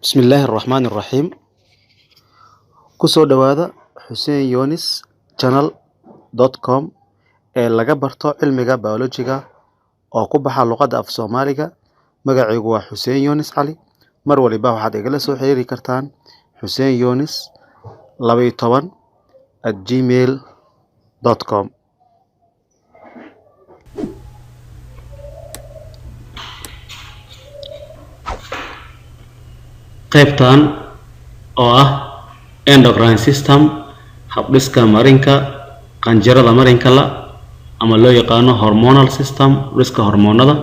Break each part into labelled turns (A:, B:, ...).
A: بسم الله الرحمن الرحيم kusoo dhawaada Xuseen Yonis channel.com ee laga barto cilmiga biology-ga oo ku baxa luqadda af Soomaaliga. Magacaygu waa Xuseen Yonis Cali. Mar waliba waxaad igala soo xiriiri kartaan xuseenyonis12@gmail.com. qaybtan oo ah endocrine system habdhiska marinka qanjirada marinka la ama loo yaqaano hormonal system riska hormoonada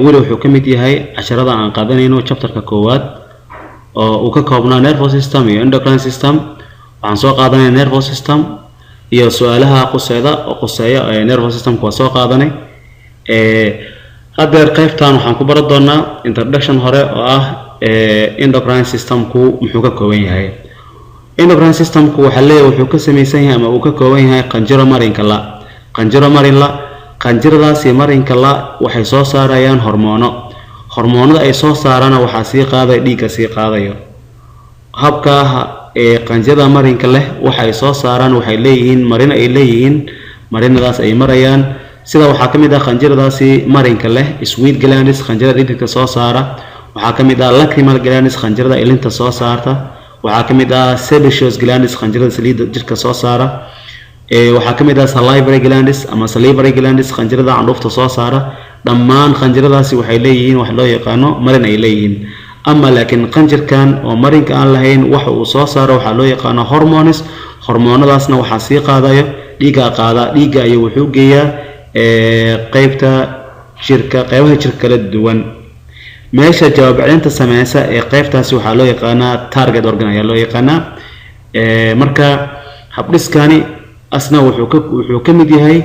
A: wali wuxuu ka mid yahay casharada aan qaadanayno chapterka koowaad oo uu ka koobnaa nervous system iyo endocrine system. waxaan soo qaadanay nervous system iyo su'aalaha quseeya nervous system ku soo qaadanay hadda qaybtan waxaan ku baran doonaa introduction hore oo ah endocrine system ku muxuu ka kooban yahay. endocrine system ku waxa leeyahay wuxuu ka samaysan yahay ama uu ka kooban yahay qanjiro marinka la qanjiradaasi marinka la waxay soo saarayaan hormoonada ay soo saarana waxa sii qaaday dhiigga sii qaadayo habka qanjirada marinka leh waxay soo saaraan waxay leeyihiin marinadaas ay marayaan sida waxa kamid ah qanjiradaasi marinka leh sweat glands qanjirada dhididka soo saara waxaa ka mid ah lacrimal glands qanjirada ilinta soo saarta waxaa ka mid ah sebaceous glands qanjirada saliidda jirka soo saara waxaa ka mid ah salivary glands ama salivary glands qanjirada candhuufta soo saara dhammaan qanjiradaasi waxay leeyihiin wax loo yaqaano marin ay leeyihiin ama laakiin qanjirkan oo marinka aan lahayn waxa uu soo saaro waxa loo yaqaano hormoonadaasna waxa sii qaadayo dhiigga ayuu wuxuu geeyaa qaybaha jirka kala duwan meesha jawaab celinta sameeysa qaybtaasi waxa loo yaqaanaa target organ ayaa loo yaqaanaa marka habdhiskani asna wuxuu ka mid yahay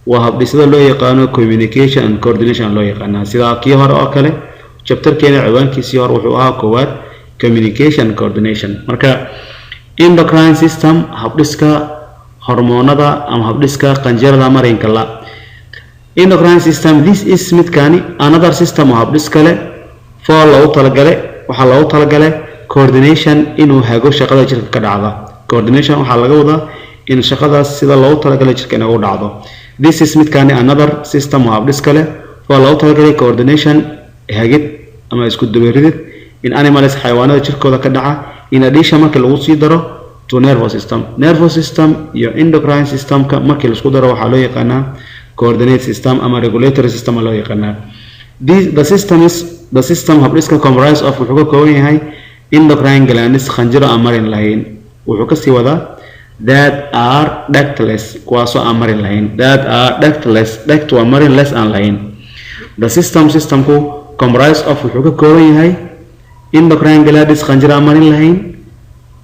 A: waa habdhisada loo yaqaano communication and coordination loo yaqaanaa sida kii hore oo kale chapterkeena ciwaankiisii hore wuxuu ahaa koowaad communication and coordination. marka endocrine system habdhiska hormoonada ama habdhiska qanjirada marinka la endocrine system this is midkani another system oo habdhis kale waxaa loogu talagalay coordination inuu hago shaqada jirka ka dhacda. coordination waxaa laga wadaa in shaqadaas sida loogu talagalay jirka inuu dhacdo. this is midkani another system oo habdhis kale oo loogu talagalay coordination hagid ama isku dubaridid in animals xayawaanada jirkooda ka dhaca in addition markii lagu sii daro to nervous system iyo endocrine systemka markii la isku daro waxaa loo yaqaanaa coordinate system ama regulatory system loo yaqaanaa. the system habdhiska comprise of wuxuu ka kooban yahay endocrine glands qanjiro aan marin lahayn wuxuu ka sii wadaa that are ductless kuwaasoo aan marin lahayn duct waa marin less aan lahayn. the systemku comprise of wuxuu ka kooban yahay endocrine glands qanjiro aan marin lahayn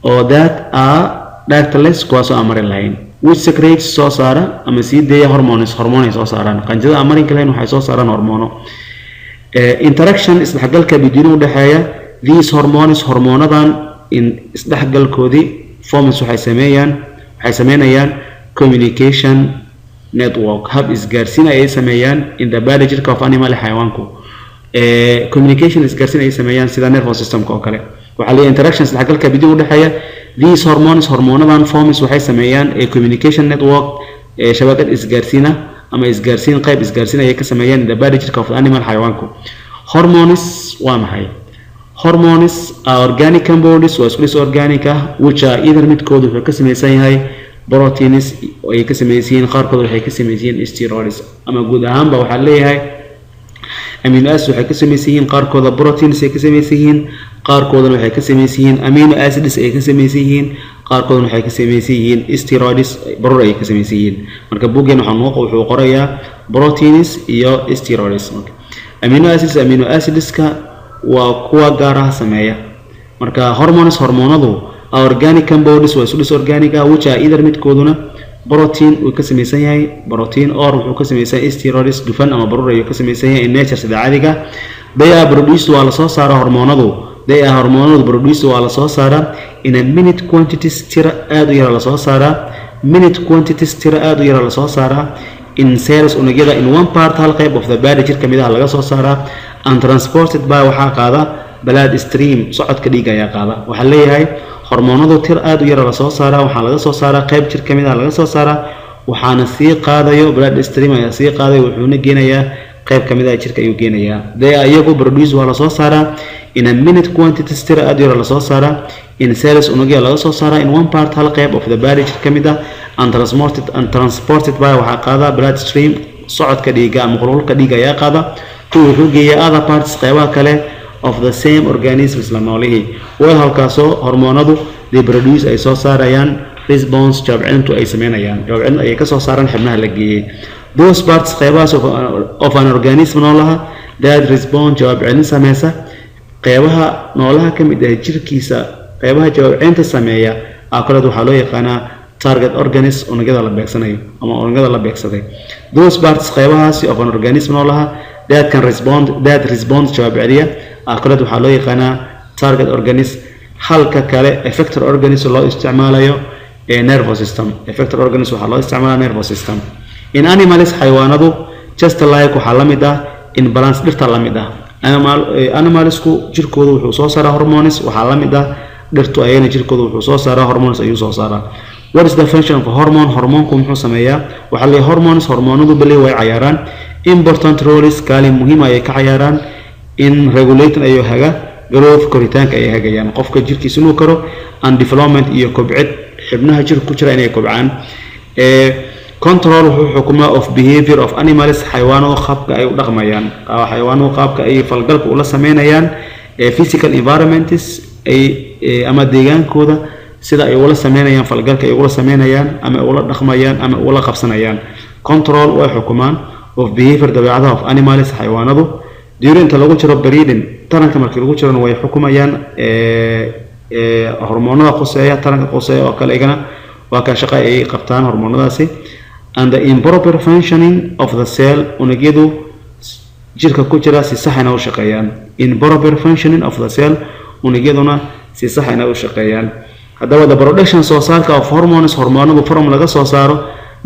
A: oo that are ductless kuwaasoo aan marin lahayn which secretes soo saara ama sii deeya hormones soo saaraan qanjirada aan marinka lahayn waxay soo saaraan hormoono. interaction isdhexgalka bidin u dhaxeeya these hormoonadan in isdhexgalkoodii forms waxay sameeyaan communication network hab isgaarsiin ay sameeyaan in the body jirka of animal xayawaanku communication isgaarsiin ay sameeyaan sida nervous system oo kale waxa la interaction isdhexgalka bidin u dhaxeeya these hormonadan forms waxay sameeyaan communication network shabakad isgaarsiina ama qayb isgaarsiin ay ka sameeyaan the body jirka of animal xayawaanku. hormones waa maxay? hormones are organic compounds waa isku organic ah which are either midkood wuxuu ka samaysan yahay proteins ay ka samaysan yihiin qaarkood waxay ka samaysan yihiin steroids ama guud ahaanba waxa leeyahay amino acids waxay ka samaysan yihiin qaarkood proteins ay ka samaysan yihiin qaarkoodna waxay ka samaysan yihiin amino acids ay ka samaysan yihiin qaarkoodna waxay ka samaysan yihiin steroids barur ay ka samaysan yihiin. marka buugeen wuxuu qorayaa proteins iyo steroids. amino acidska waa kuwa gaar ah sameeya. marka hormoonadu are organic compounds waa isku organic ah which are either midkooduna protein uu ka samaysan yahay protein or wuxuu ka samaysan yahay steroids dufan ama barur ayuu ka samaysan yahay in nature sida caadiga they are produced waa la soo saaraa hormoonadu produced waa la soo saaraa in a minute quantities tira aad u yar la soo saaraa in cells unugyada in one part hal qayb of the body jirka midaha laga soo saaraa and transported by waxa qaada blood stream socodka dhiigga ayaa qaada waxa leeyahay hormoonadu tir aad u yar la soo saaraa waxa laga soo saaraa qayb jir kamid ah laga soo saaraa waxaana sii qaadayo blood stream ayaa sii qaadayo wuxuuna geenayaa qayb kamid ah jirka ayuu geenayaa ayagu produce waa la soo saaraa in a minute quantity tir aad u yar la soo saaraa in cells unugya laga soo saaraa in one part hal qayb of the body jir kamid ah and transported by waxa qaada blood stream socodka dhiigga ama qulqulka dhiigga ayaa qaada wuxuu geeyaa other parts qaybaha kale of the same organisms la noolihii way halkaasoo hormoonadu they produce ay soo saarayaan response jawaabcintu ay sameynayaan jawaabcin ay ka soo saaraan xubnaha la geeyay those parts qaybahaas of an organism noolaha that respond jawaabcin sameysa qaybaha noolaha ka mid ah jirkiisa qaybaha jawaabcinta sameeya aqalad waxaa loo yaqaanaa target organism unugyada la beegsanayo ama unugyada la beegsaday those parts qaybahaas of an organism noolaha that respond jawaab celiya aqalad waxaa loo yaqaanaa target organism halka kale effector organism loo isticmaalayo nervous system effector organism waxaa loo isticmaalaa nervous system in animals xayawaanadu just like waxaa la mid ah in balance dhirta la mid ah animalsku jirkoodu wuxuu soo saaraa hormones waxaa la mid ah dhirtu ayana jirkoodu wuxuu soo saaraa hormones ayuu soo saaraa what is the function of a hormone hormoonku muxuu sameeyaa waxa la hormones hormoonadu bali way cayaaraan important roles kaalin muhiim ay ka cayaaraan in regulating ayo haga growth koritaanka ay hagayaan qofka jirkiisa inuu karo and development iyo kobcid xubnaha jirka ku jira inay kobcaan control wuxuu xukumaa of behavior of animals xayawaanadu qaabka ay u dhaqmayaan xayawaanadu qaabka ay falgalka ula sameynayaan physical environments ay ama deegaankooda sida ay ula sameynayaan falgalka ay ula sameynayaan ama ula dhaqmayaan ama ula qabsanayaan control way xukumaan of behavior dabeecadaha of animals xayawaanadu during inta lagu jiro breeding taranka markii lagu jiro way xukumayaan hormoonada qoseeya taranka qoseeya oo kale igana waa ka shaqo ay qabtaan hormoonadaasi and the improper functioning of the cell unugyadu jirka ku jira si sax ah u shaqeeyaan improper functioning of the cell unugyaduna si sax ah u shaqeeyaan hadaba the production soo saarka of hormones hormoonadu from laga soo saaro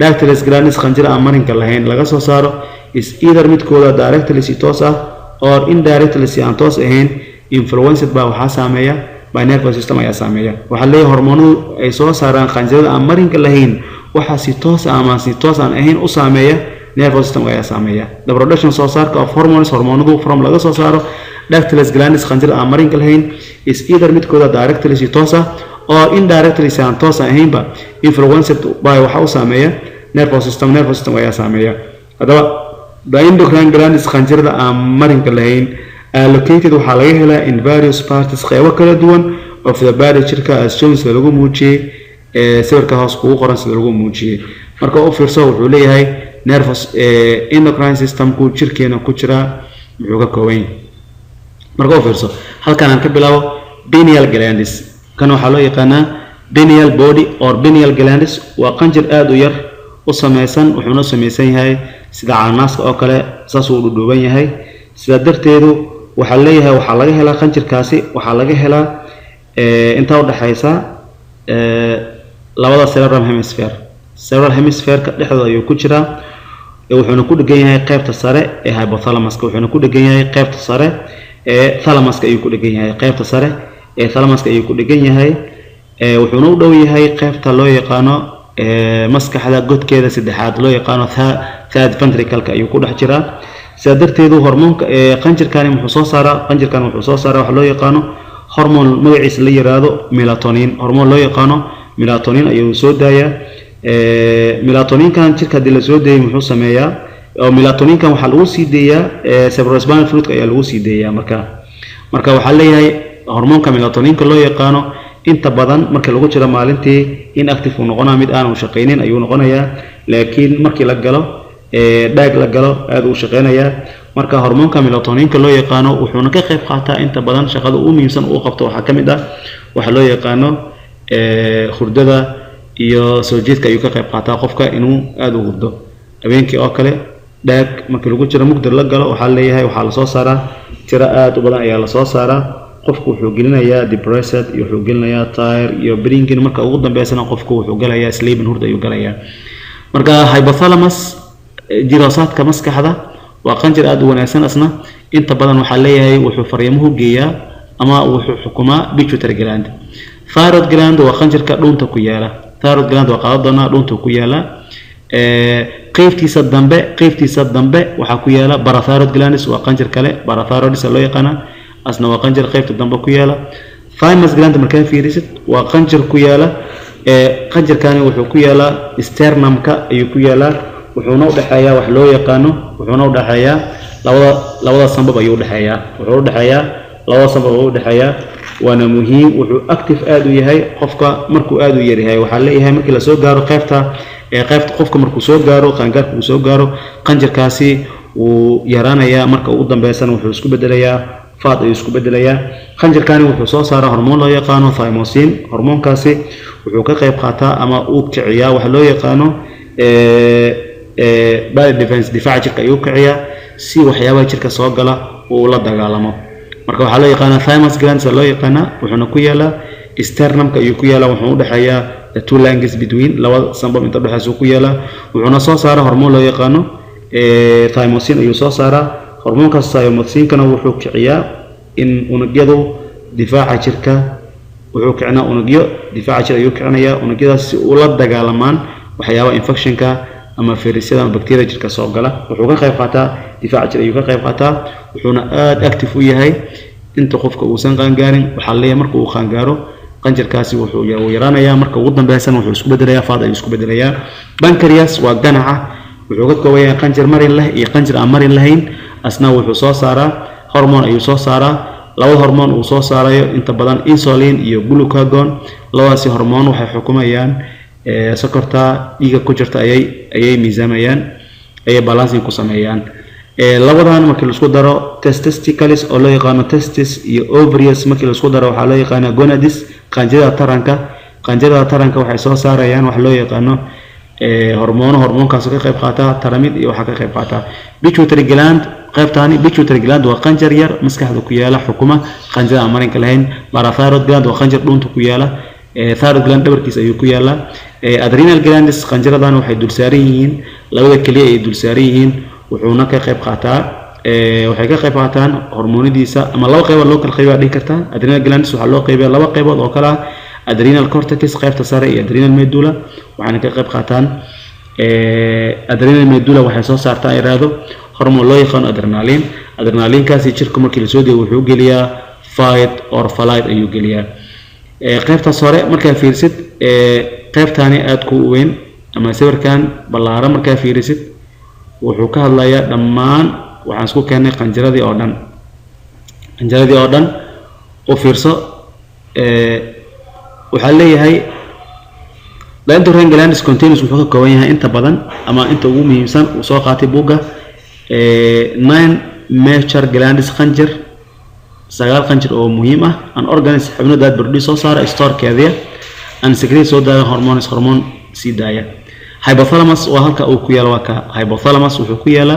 A: dactylus glandis qanjira aan marinka lahayn laga soo saaro is either midkooda directly si toos ah or indirectly si aan toos ahayn influenced by waxa saameeya by nervous system ayaa saameeya waxa leeyahay hormoonadu ay soo saaraan qanjirada aan marinka lahayn waxa si toos ah ama si toos aan ahayn u saameeya nervous system ayaa saameeya the production soo saarka of hormones hormoonadu from laga soo saaro dactylus glandis qanjira aan marinka lahayn is either midkooda directly si toos ah or indirectly si aan toos ahaynba influenced by waxa u saameeya nervous system ayaa saameeya hadaba the endocrine glands qanjirada aan marinka lahayn located waxaa laga helaa in various parts qaybo kala duwan of the body jirka as shown sida lagu muujiyay sawirka hoos kugu qoran sida lagu muujiyay marka u fiirso wuxuu leeyahay nervous endocrine system ku jirkeena ku jira muxuu ka kooban yahay marka u fiirso halkan aan ka bilaabo pineal glands kan waxaa loo yaqaanaa pineal body or pineal glands waa qanjir aad u yar u samaysan wuxuuna samaysan yahay sida caanaaska oo kale saas uu dhudhuuban yahay sida darteedu waxa leeyahay waxa laga helaa qanjirkaasi waxa laga helaa inta u dhaxaysa labada cerebral hemisphere ka dhexdooda ayuu ku jiraa wuxuuna ku dhagan yahay qaybta sare ee hypothalamus wuxuuna ku dhagan yahay qaybta sare ee thalamus ayuu ku dhagan yahay qaybta sare ee thalamus ayuu ku dhagan yahay wuxuuna u dhow yahay qaybta loo yaqaano maskaxda godkeeda saddexaad loo yaqaano third ventricle ayuu ku dhex jiraa sida darteedu hormoonka qanjirkan wuxuu soo saaraa wax loo yaqaano hormoon magaciisa la yiraahdo melatonin hormoon loo yaqaano melatonin ayuu soo daayaa melatoninkan jirka hadii la soo deeyo muxuu sameeyaa oo melatoninkan waxa lagu sii deeyaa cerebrospinal fluid ayaa lagu sii deeyaa marka waxa leeyahay hormoonka melatoninka loo yaqaano inta badan marka lagu jiro maalintii inactive uu noqonaa mid aan u shaqeynin ayuu noqonayaa laakiin markii la galo dhaag la galo aad uu shaqeynayaa marka hormoonka melatoninka loo yaqaano wuxuuna ka qayb qaataa inta badan shaqada uu muhiimsan uu qabto waxa kamid ah waxa loo yaqaano hurdada iyo soo jeedka ayuu ka qayb qaataa qofka inuu aad u hurdo habeenkii oo kale dhaag markii lagu jiro mugdir la galo waxa leeyahay waxa la soo saaraa tiro aad u badan ayaa la soo saaraa qofku wuxuu gelinayaa depressed iyo wuxuu gelinayaa tired iyo bringing marka ugu dambeysana qofku wuxuu galayaa sleeping hurda ayuu galayaa marka hypothalamus jiraasaadka maskaxda waa qanjir aad u wanaagsan asna inta badan waxa leeyahay wuxuu fariimuhu geeyaa أما وحكما pituitary gland. thyroid gland وخنجر كدونتا كيالا. thyroid gland وقاعدنا دونتا كيالا. قيفتي الدنبه waxaa ku yaala parathyroid glands waa qanjir kale parathyroid loo yaqaan asna waa qanjir qaybta dambe ku yaala thymus gland markaa fiirisid waa qanjir ku yaala qanjirkani wuxuu ku yaala sternumka ayuu ku yaala wuxuuna u dhaxeeyaa wax loo yaqaan wuxuuna u dhaxeeyaa labada sanbab ayuu u dhaxeeyaa wuxuu u dhaxeeyaa labada sanbab u dhaxeeyaa waana muhiim wuxuu active aad u yahay qofka markuu aad u yar yahay waxa leeyahay markii la soo gaaro qaybta qofka markuu soo gaaro qaangaarka uu soo gaaro qanjirkaasi uu yaraanaya marka ugu dambeysana wuxuu isku bedelayaa faad ayuu isku bedelayaa qanjirkani wuxuu soo saaraa hormoon loo yaqaan thymosin hormoonkaasi wuxuu ka qayb qaataa ama uu kiciyaa wax loo yaqaan body defense difaaca jirka ayuu kiciyaa si waxyaabaha jirka soo gala uu la dagaalamo marka waxa loo yaqaan thymus glands loo yaqaan wuxuuna ku yaala sternumka ayuu ku yaala wuxuu u dhaxeeyaa the two lungs between laba sanbab inta dhaxayso ku yaala wuxuuna soo saaraa hormoon loo yaqaan thymosin ayuu soo saaraa hormoonkaas thymosin-kana wuxuu kiciyaa in unugyadu difaaca jirka wuxuu kicinaa unugyo difaaca jirka ayuu kicinayaa unugyadaas si uu la dagaalamaan waxyaabaha infectionka ama fayrasyada ama bacteria jirka soo gala wuxuu ka qayb qaataa difaaca jirka ayuu ka qayb qaataa wuxuuna aad active u yahay inta qofka uusan qaangaarin waxa leeyahay marka uu qaangaaro qanjirkaasi wuxuu yaraanayaa marka ugu dambeysana wuxuu isku bedelayaa faad ayuu isku bedelayaa pancreas waa ganaca wuxuu ka kooban yahay qanjir marin leh iyo qanjir aan marin lahayn asna wuxuu soo saaraa hormoon ayuu soo saaraa laba hormoon uu soo saarayo inta badan insulin iyo glucagon labadaasi hormoon waxay xukumayaan sokorta dhiigga ku jirta ayay miisaamayaan ayay balancing ku sameeyaan labadan markii la isku daro testicles oo loo yaqaan testis iyo ovaries markii la isku daro waxa loo yaqaan gonadis qanjirada taranka waxay soo saarayaan wax loo yaqaan hormoonkaas ka qayb qaata taramid iyo waxa ka qayb qaata pituitary gland qaybtaani pituitary gland waa qanjir yar maskaxda ku yaala xukuma qanjirada aan marinka lahayn parathyroid gland waa qanjir dhunta ku yaala thyroid gland dhabarkiisa ayuu ku yaala adrenal glands qanjiradan waxay dul saaran yihiin labada kaliya ay dul saaran yihiin wuxuuna ka qayb qaataa waxay ka qayb qaataan hormoonadiisa ama laba qaybood loo kala qaybiyaa dhihi kartaa adrenal glands waxa loo qaybiyaa laba qaybood oo kala adrenal cortex qaybta sare iyo adrenal medulla waxaana ka qayb qaataan adrenal medulla waxay soo saartaa iraado hormoon loo yaqaan adrenalinkaasi jirka markii la soo deeyo wuxuu geliyaa fight or flight ayuu geliyaa qaybtaas hore markaa fiirsid qaybtaani aad ku weyn ama sawirkan ballaaran markaa fiirisid wuxuu ka hadlayaa dhammaan waxaan isku keenay qanjiradii oo dhan u fiirso waxaa leeyahay endocrine glands contains wuxuu ka kooban yahay inta badan ama inta ugu muhiimsan uu soo qaatay buugga 9 major glands qanjir 9 qanjir oo muhiim ah an organs xubno daad burdhi soo saara storekeeda an secrete soo daaya hormoon sii daaya hypothalamus waa halka uu ku yaala waa ka hypothalamus wuxuu ku yaala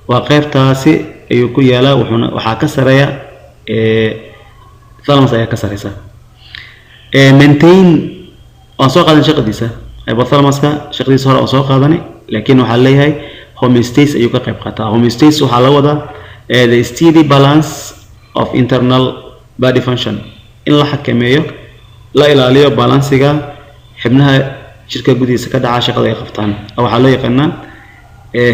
A: waa qaybtaasi ayuu ku yaala waxaa ka sareeya thalamus ayaa ka sareysa maintain aan soo qaadan shaqadiisa hypothalamuska shaqadiisa hore aan soo qaadanay laakiin waxaa leeyahay homeostasis ayuu ka qayb qaataa homeostasis waxaa la wadaa the steady balance of internal body function in la xakameeyo la ilaaliyo balansiga xibnaha jirka gudihiisa ka dhaca shaqada ay qabtaan waxaa loo yaqaanaa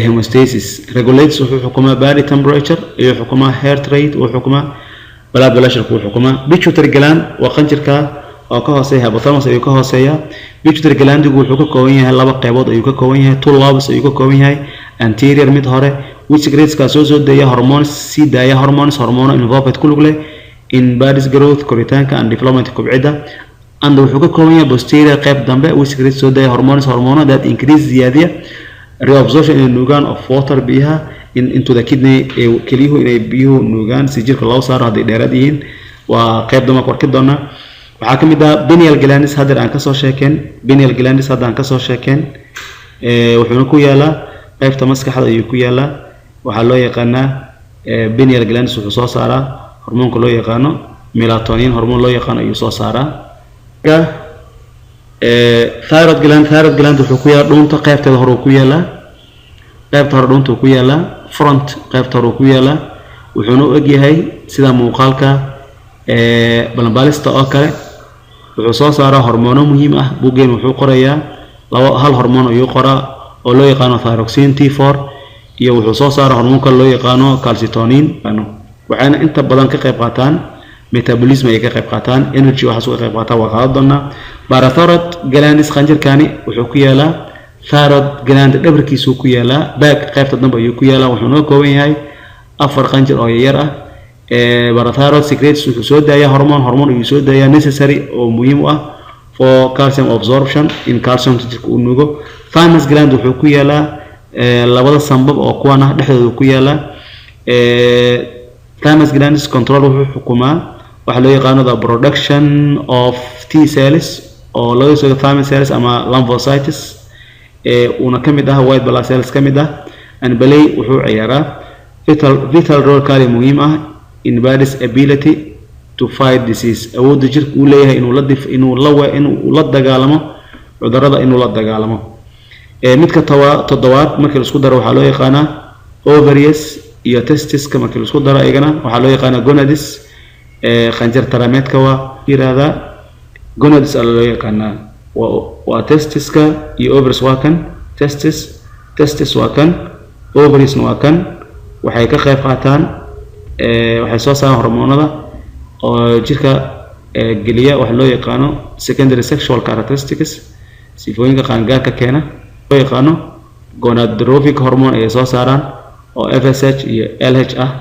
A: homeostasis regulates wuxuu xukumaa body temperature iyo xukumaa heart rate wuxuu xukumaa blood pressure wuxuu xukumaa pituitary gland waa qanjirka oo ka hooseeya hypothalamus ayuu ka hooseeya pituitary glandigu wuxuu ka kooban yahay laba qaybood ayuu ka kooban yahay two lobes ayuu ka kooban yahay anterior mid hore which secretes ka soo deeya hormones sii daaya hormono involved ku lug leh in body's growth koritaanka and development kobcida and wuxuu ka kooban yahay posterior qayb dambe which secretes soo deeya hormono that increase ziyadiya reabsorption in nuugaan of water biyaha into the kidney keliyuhu inay biyuhu nuugaan si jirka loo saaro hadday dheeraad yihiin waa qayb dambe korki doona waxaa ka mid ah pineal glands hadda aan ka soo sheekeen wuxuuna ku yaalaa qaybta maskaxda ayuu ku yaalaa waxaa loo yaqaanaa pineal glands wuxuu soo saaraa hormoonka loo yaqaano melatonin hormoon loo yaqaano ayuu soo saaraa thyroid gland wuxuu ku yaalaa dhuunta qaybteeda hore ku yaalaa qaybta hore dhuunta ku yaalaa front qaybta hore ku yaalaa wuxuuna u egyahay sida muuqaalka balanbaalista oo kale wuxuu soo saaraa hormoono muhiim ah buugeen wuxuu qorayaa hal hormoon ayuu qoraa oo loo yaqaano thyroxine T4 iyo wuxuu soo saaraa hormoonka loo yaqaano calcitonin waxayna inta badan ka qayb qaataan metabolism ay ka qayb qaataan energy waxa soo qayb qaata waa qaadana parathyroid glands qanjirkaani wuxuu ku yaalaa thyroid gland dhabarkiisu ku yaalaa back qaybta dambe ayuu ku yaalaa wuxuu noo kooban yahay afar qanjir oo yar ah parathyroid secretes wuxuu soo daayaa hormone ayuu soo daayaa necessary oo muhiim u ah for calcium absorption in calcium jirka uu nuugo thymus gland wuxuu ku yaalaa labada sanbab oo kuwana dhexdooda ku yaalaa thymus gland control wuxuu xukumaa waxa loo yaqaano the production of T cells oo loo yaqaano thymus cells ama lymphocytes una kamid ah white blood cells kamid ah and balay wuxuu ciyaaraa vital role kale muhiim ah in body's ability to fight disease awoodda jirka uu leeyahay inuu la dagaalamo cudurrada inuu la dagaalamo midka toddobaad markii la isku daro waxa loo yaqaanaa ovaries iyo testis markii la isku daro ayagana waxa loo yaqaanaa gonadis qanjir tarameedka waa yiraahdaa gonadis loo yaqaanaa waa testiska iyo ovaries waa kan testis waa kan ovaries waa kan waxay ka qayb qaataan waxay soo saaraan hormoonada oo jirka geliya waxa loo yaqaano secondary sexual characteristics sifooyinka qaangaarka keena loo yaqaano gonadotrophic hormone ay soo saaraan oo FSH iyo LH ah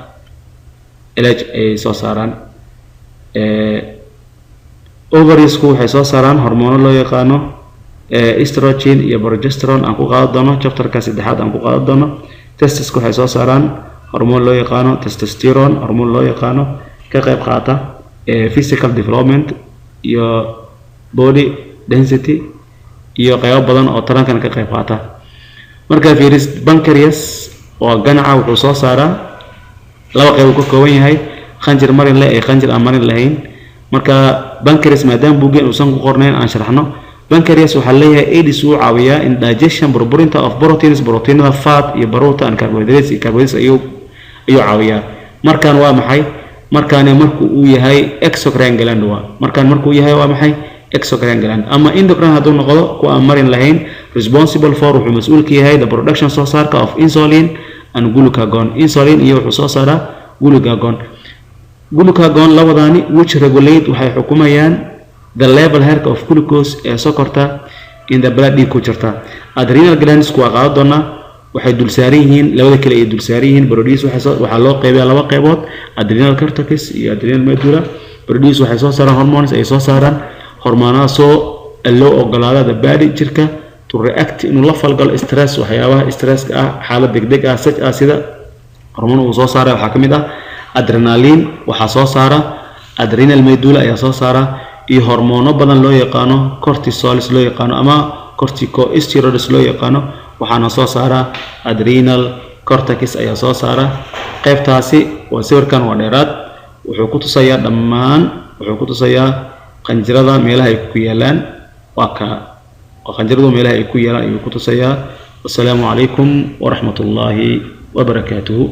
A: LH ay soo saaraan ovaries ku waxay soo saaraan hormoono loo yaqaano estrogen iyo progesterone aan ku qaadan doono chapterka saddexaad aan ku qaadan doono testis ku waxay soo saaraan hormoon loo yaqaano testosterone hormoon loo yaqaano ka qayb qaata physical development iyo body density iyo qaybo badan oo tarankan ka qayb qaata marka fiiris pancreas oo ganaca wuxuu soo saaraa laba qayb ka kooban yahay qanjir marin leh iyo qanjir aan marin lahayn marka pancreas maadaama buugeen uusan ku qornayn aan sharaxno pancreas waxa leeyahay aids uu caawiyaa in digestion burburinta of proteinada fat iyo baruurta and carbohydrates ayuu caawiyaa markaan waa maxay markaan markuu uu yahay exocrine gland markaan markuu yahay waa maxay exocrine gland ama endocrine haduu noqdo ku aan marin lahayn responsible for wuxuu mas'uul ka yahay the production soo saarka of insulin and glucagon insulin iyo wuxuu soo saaraa glucagon labadaani which regulate waxay xukumayaan the level herka of glucose ee sokorta in the blood ku jirta adrenal glands ku qaado doona waxay dul saaran yihiin labada kale ay dul saaran yihiin produce waxa loo qeybiyaa laba qaybood adrenal cortex iyo adrenal medulla produce waxay soo saaraan hormones ay soo saaraan hormoonada soo loo ogolaada the body jirka to react inuu la falgalo stress waxyaabaha stresska ah xaalad degdeg ah sida hormoon uu soo saaray waxa kamid ah adrenaline waxa soo saara adrenal medulla ayaa soo saara iyo hormoono badan loo yaqaano cortisols loo yaqaano ama corticosteroids loo yaqaano waxaana soo saara adrenal cortex ayaa soo saara qaybtaasi waa sawirkan waa dheeraad wuxuu ku tusayaa dhammaan wuxuu ku tusayaa qanjirada meelaha ay ku yaalaan qanjiradu meelaha ay ku yaalaan ayuu ku tusayaa. Wassalaamu calaykum waraxmatullaahi wabarakaatuhu.